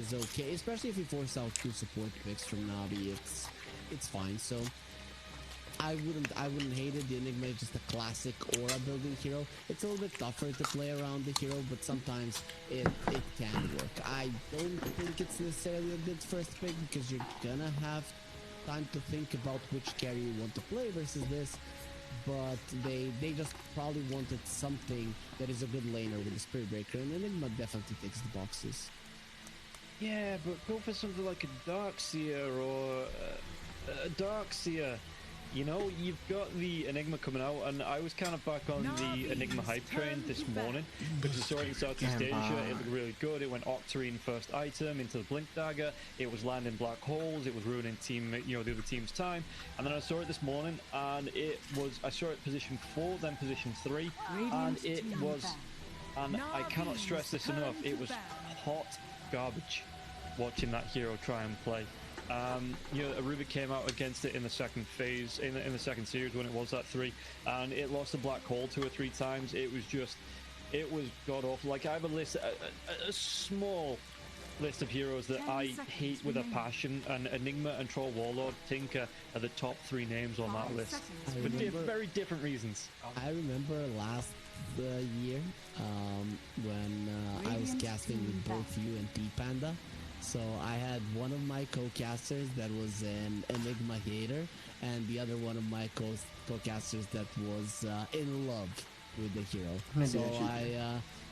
is okay, especially if you force out 2 support picks from Navi. It's fine. So I wouldn't hate it. The Enigma is just a classic aura building hero. It's a little bit tougher to play around the hero, but sometimes it can work. I don't think it's necessarily a good first pick because you're gonna have time to think about which carry you want to play versus this. But they just probably wanted something that is a good laner with the Spirit Breaker, and Enigma definitely ticks the boxes. Yeah, but go for something like a Darkseer or a Darkseer. You know, you've got the Enigma coming out, and I was kind of back on the Enigma hype train this morning because I saw it in Southeast Asia. It looked really good. It went Octarine first item into the Blink Dagger. It was landing black holes. It was ruining team, the other team's time. And then I saw it this morning, and I saw it position 4, then position 3, and it was, and I cannot stress this enough, it was hot garbage watching that hero try and play. Aruba came out against it in the second phase, in the second series when it was that 3, and it lost the black hole 2 or 3 times. It was god awful. Like, I have a small list of heroes that I hate with a passion, and Enigma and Troll Warlord Tinker are the top 3 names on that list for very different reasons. I remember last year when I was casting with both you and T-Panda. So I had one of my co-casters that was an Enigma hater, and the other one of my co-casters that was in love with the hero. So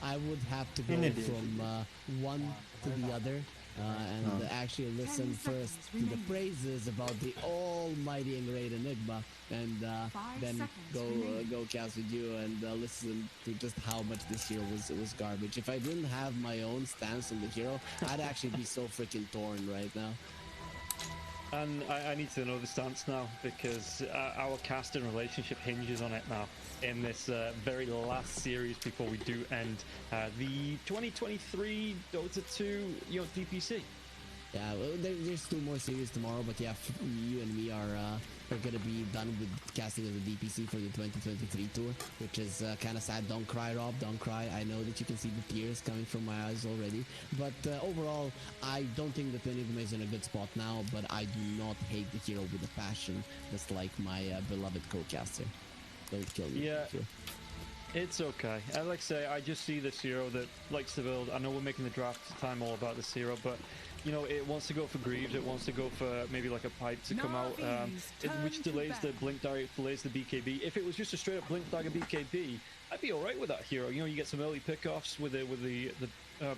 I would have to go from one to the other and actually listen first to the praises about the almighty and great Enigma, and then go cast with you and listen to just how much this hero was garbage. If I didn't have my own stance on the hero, I'd actually be so freaking torn right now. And I need to know the stance now, because our casting relationship hinges on it now in this very last series before we do end the 2023 Dota 2 DPC. Yeah, well, there's 2 more series tomorrow, but yeah, you and me are gonna be done with casting of the DPC for the 2023 tour, which is kind of sad. Don't cry, Rob, don't cry. I know that you can see the tears coming from my eyes already, but overall, I don't think that Enigma is in a good spot now, but I do not hate the hero with a passion, just like my beloved co-caster. Don't kill me. Yeah. It's okay. Like I say, I just see this hero that likes to build. I know we're making the draft time all about this hero, but it wants to go for Greaves. It wants to go for maybe like a pipe to come out, which delays the Blink Dagger, delays the BKB. If it was just a straight up Blink Dagger BKB, I'd be all right with that hero. You get some early pickoffs with the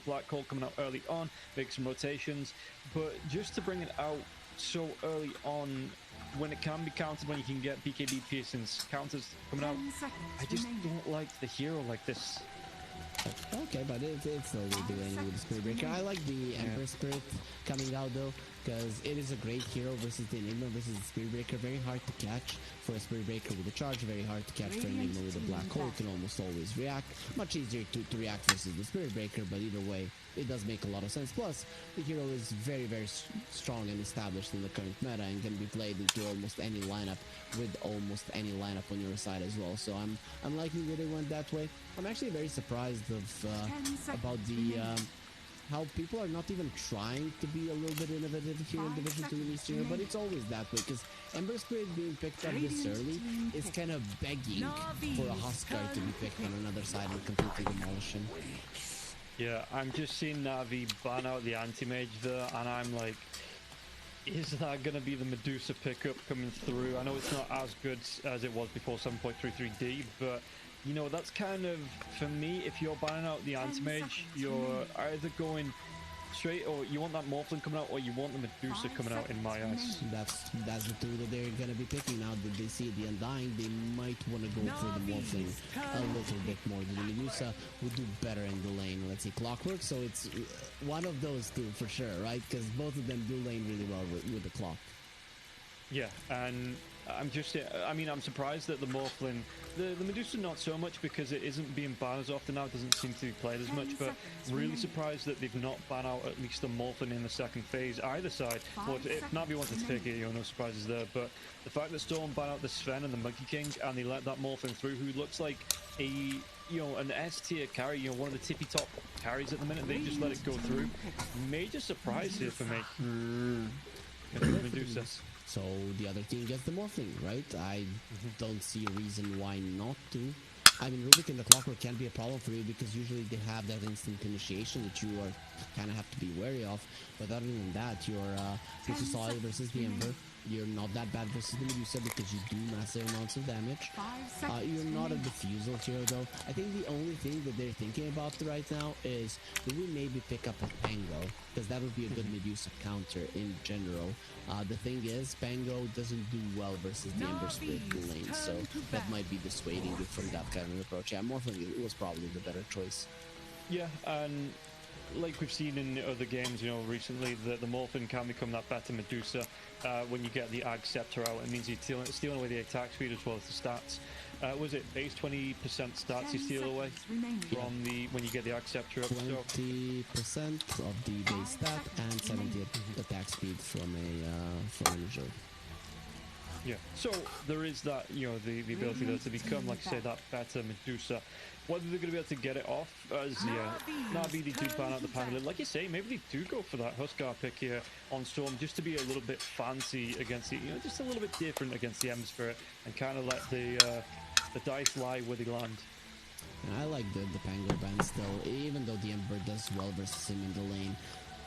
Black Hole coming out early on, make some rotations, but just to bring it out so early on, when it can be countered, when you can get BKB piercings counters coming out, I just don't like the hero like this. Okay, but it's still doing with the Spirit Breaker. I like the Emperor Spirit coming out though, because it is a great hero versus the Enigma versus the Spirit Breaker. Very hard to catch for a Spirit Breaker with a charge, very hard to catch for an Enigma with a black hole. You can almost always react. Much easier to react versus the Spirit Breaker, but either way, it does make a lot of sense. Plus, the hero is very, very strong and established in the current meta and can be played into almost any lineup with almost any lineup on your side as well. So I'm liking that they went that way. I'm actually very surprised about the how people are not even trying to be a little bit innovative here in Division 2 in Eastern, but it's always that way, because Ember Spirit being picked up this early is kind of begging for a Huskar to be picked on another side and completely demolish him. Yeah, I'm just seeing Navi ban out the anti-mage there, and I'm like, is that going to be the Medusa pickup coming through? I know it's not as good as it was before 7.33D, but that's kind of, for me, if you're banning out the anti-mage, you're either going straight, or you want that Morphling coming out, or you want the Medusa coming out, in my eyes. That's the two that they're going to be picking now that they see the Undying. They might want to go for the Morphling a little bit more. The Medusa would do better in the lane, let's say Clockwork, so it's one of those two for sure, right? Because both of them do lane really well with the clock. Yeah, and I'm surprised that the Morphling, the Medusa not so much, because it isn't being banned as often now, it doesn't seem to be played as much, but really surprised that they've not banned out at least the Morphling in the second phase, either side. But if Navi wanted to take it, no surprises there, but the fact that Storm banned out the Sven and the Monkey King, and they let that Morphling through, who looks like a you know, an S tier carry, you know, one of the tippy top carries at the minute. They just let it go through. Major surprise here for me. Medusa. So the other team gets the Morphling, right? I don't see a reason why not to. I mean, Rubik and the Clockwork can be a problem for you because usually they have that instant initiation that you are kind of have to be wary of. But other than that, you're pretty solid versus the Ember. You're not that bad versus the Medusa because you do massive amounts of damage. You're not a diffusal hero though. I think the only thing that they're thinking about right now is, do we maybe pick up a Pango? Because that would be a good Medusa counter in general. The thing is, Pango doesn't do well versus the Ember Spirit lane, so that might be dissuading you from that kind of approach. Yeah, Morphling was probably the better choice. Yeah, and like we've seen in other games, you know, recently, the Morphin can become that better Medusa when you get the Ag Scepter out. It means you're stealing away the attack speed as well as the stats. Was it base 20% stats you steal away from when you get the Ag Scepter up? 20% of the base stat and 70 attack speed from a reserve. Yeah, so there is that, you know, the ability there to become, like I say, that better Medusa. Whether they're going to be able to get it off, as Na'Vi, they do plan out the Pangolin. Like you say, maybe they do go for that Huskar pick here on Storm, just to be a little bit fancy against the, you know, just a little bit different against the Ember Spirit, and kind of let the dice lie where they land. I like the Pango ban still, even though the Ember does well versus him in the lane.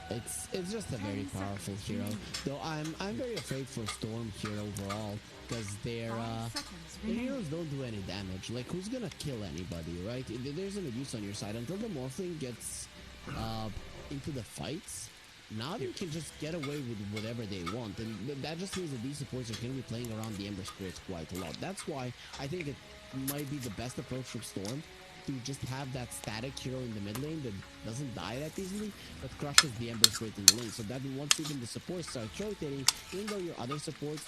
It's just a very powerful hero. Though I'm very afraid for Storm here overall, because their heroes don't do any damage. Like, who's gonna kill anybody, right? There's a Medusa on your side until the Morphling gets into the fights. Now they can just get away with whatever they want, and that just means that these supports are going to be playing around the Ember Spirits quite a lot. That's why I think it might be the best approach from Storm, to just have that static hero in the mid lane that doesn't die that easily, but crushes the Ember Spirit in the lane. So that once even the supports start rotating, even though your other supports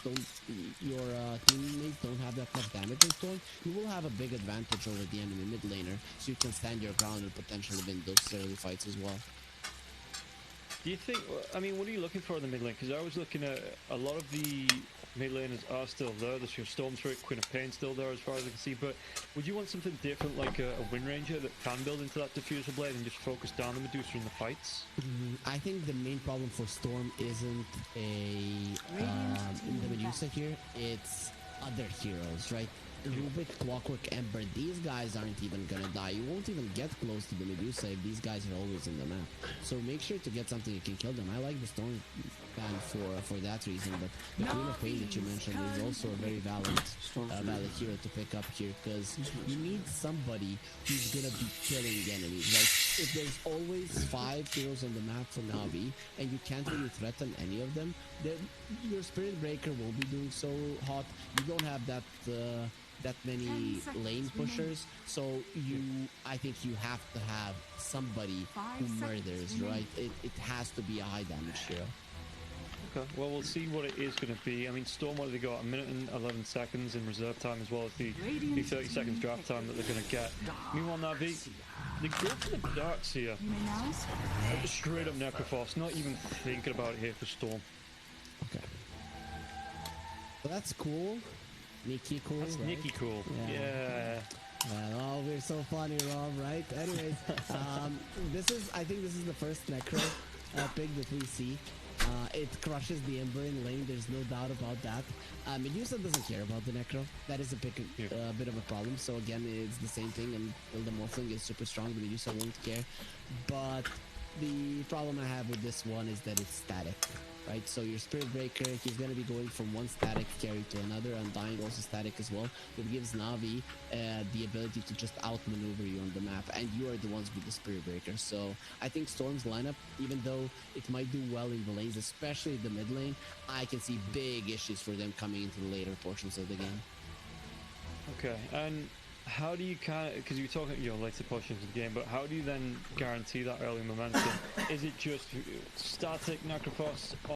your teammates don't have that much damage in Storm, you will have a big advantage over the enemy mid laner, so you can stand your ground and potentially win those early fights as well. Do you think, I mean, what are you looking for in the mid lane? Because I was looking at a lot of the mid laners are still there. There's your Storm Spirit, Queen of Pain still there as far as I can see. But would you want something different, like a Wind Ranger that can build into that Diffuser Blade and just focus down the Medusa in the fights? I think the main problem for Storm isn't the Medusa here. It's other heroes, right? Rubik, Clockwork, Ember, these guys aren't even gonna die. You won't even get close to the Medusa if these guys are always in the map. So make sure to get something that can kill them. I like the Storm ban for that reason, but the Queen of Pain that you mentioned is also a very valid hero to pick up here, because you need somebody who's gonna be killing enemies. Like, if there's always 5 heroes on the map for Na'Vi and you can't really threaten any of them, then your Spirit Breaker won't be doing so hot. You don't have that many lane pushers, so I think you have to have somebody who murders, right? It has to be a high damage hero. Okay, well, we'll see what it is going to be. I mean, Storm, what have they got? 1 minute and 11 seconds in reserve time, as well as the 30 seconds draft time that they're going to get. Meanwhile, Na'Vi, they go for the Darkseer. Straight up Necrophos, not even thinking about it here for Storm. Okay. Well, that's cool. Nikki cool. That's right? Nikki cool. Yeah. Oh, we're so funny, Rob, right? Anyways, I think this is the first Necro pick that we see. It crushes the Ember in lane, there's no doubt about that. Medusa doesn't care about the Necro. That is a bit of a problem. So again, it's the same thing, and the Morphling is super strong, the Medusa won't care. But the problem I have with this one is that it's static. Right, so your Spirit Breaker, he's going to be going from one static carry to another, Undying also static as well. It gives Na'Vi the ability to just outmaneuver you on the map, and you are the ones with the Spirit Breaker. So I think Storm's lineup, even though it might do well in the lanes, especially the mid lane, I can see big issues for them coming into the later portions of the game. Okay, and how do you because you're talking, you know, later portions of the game, but how do you then guarantee that early momentum? Is it just static Necrophos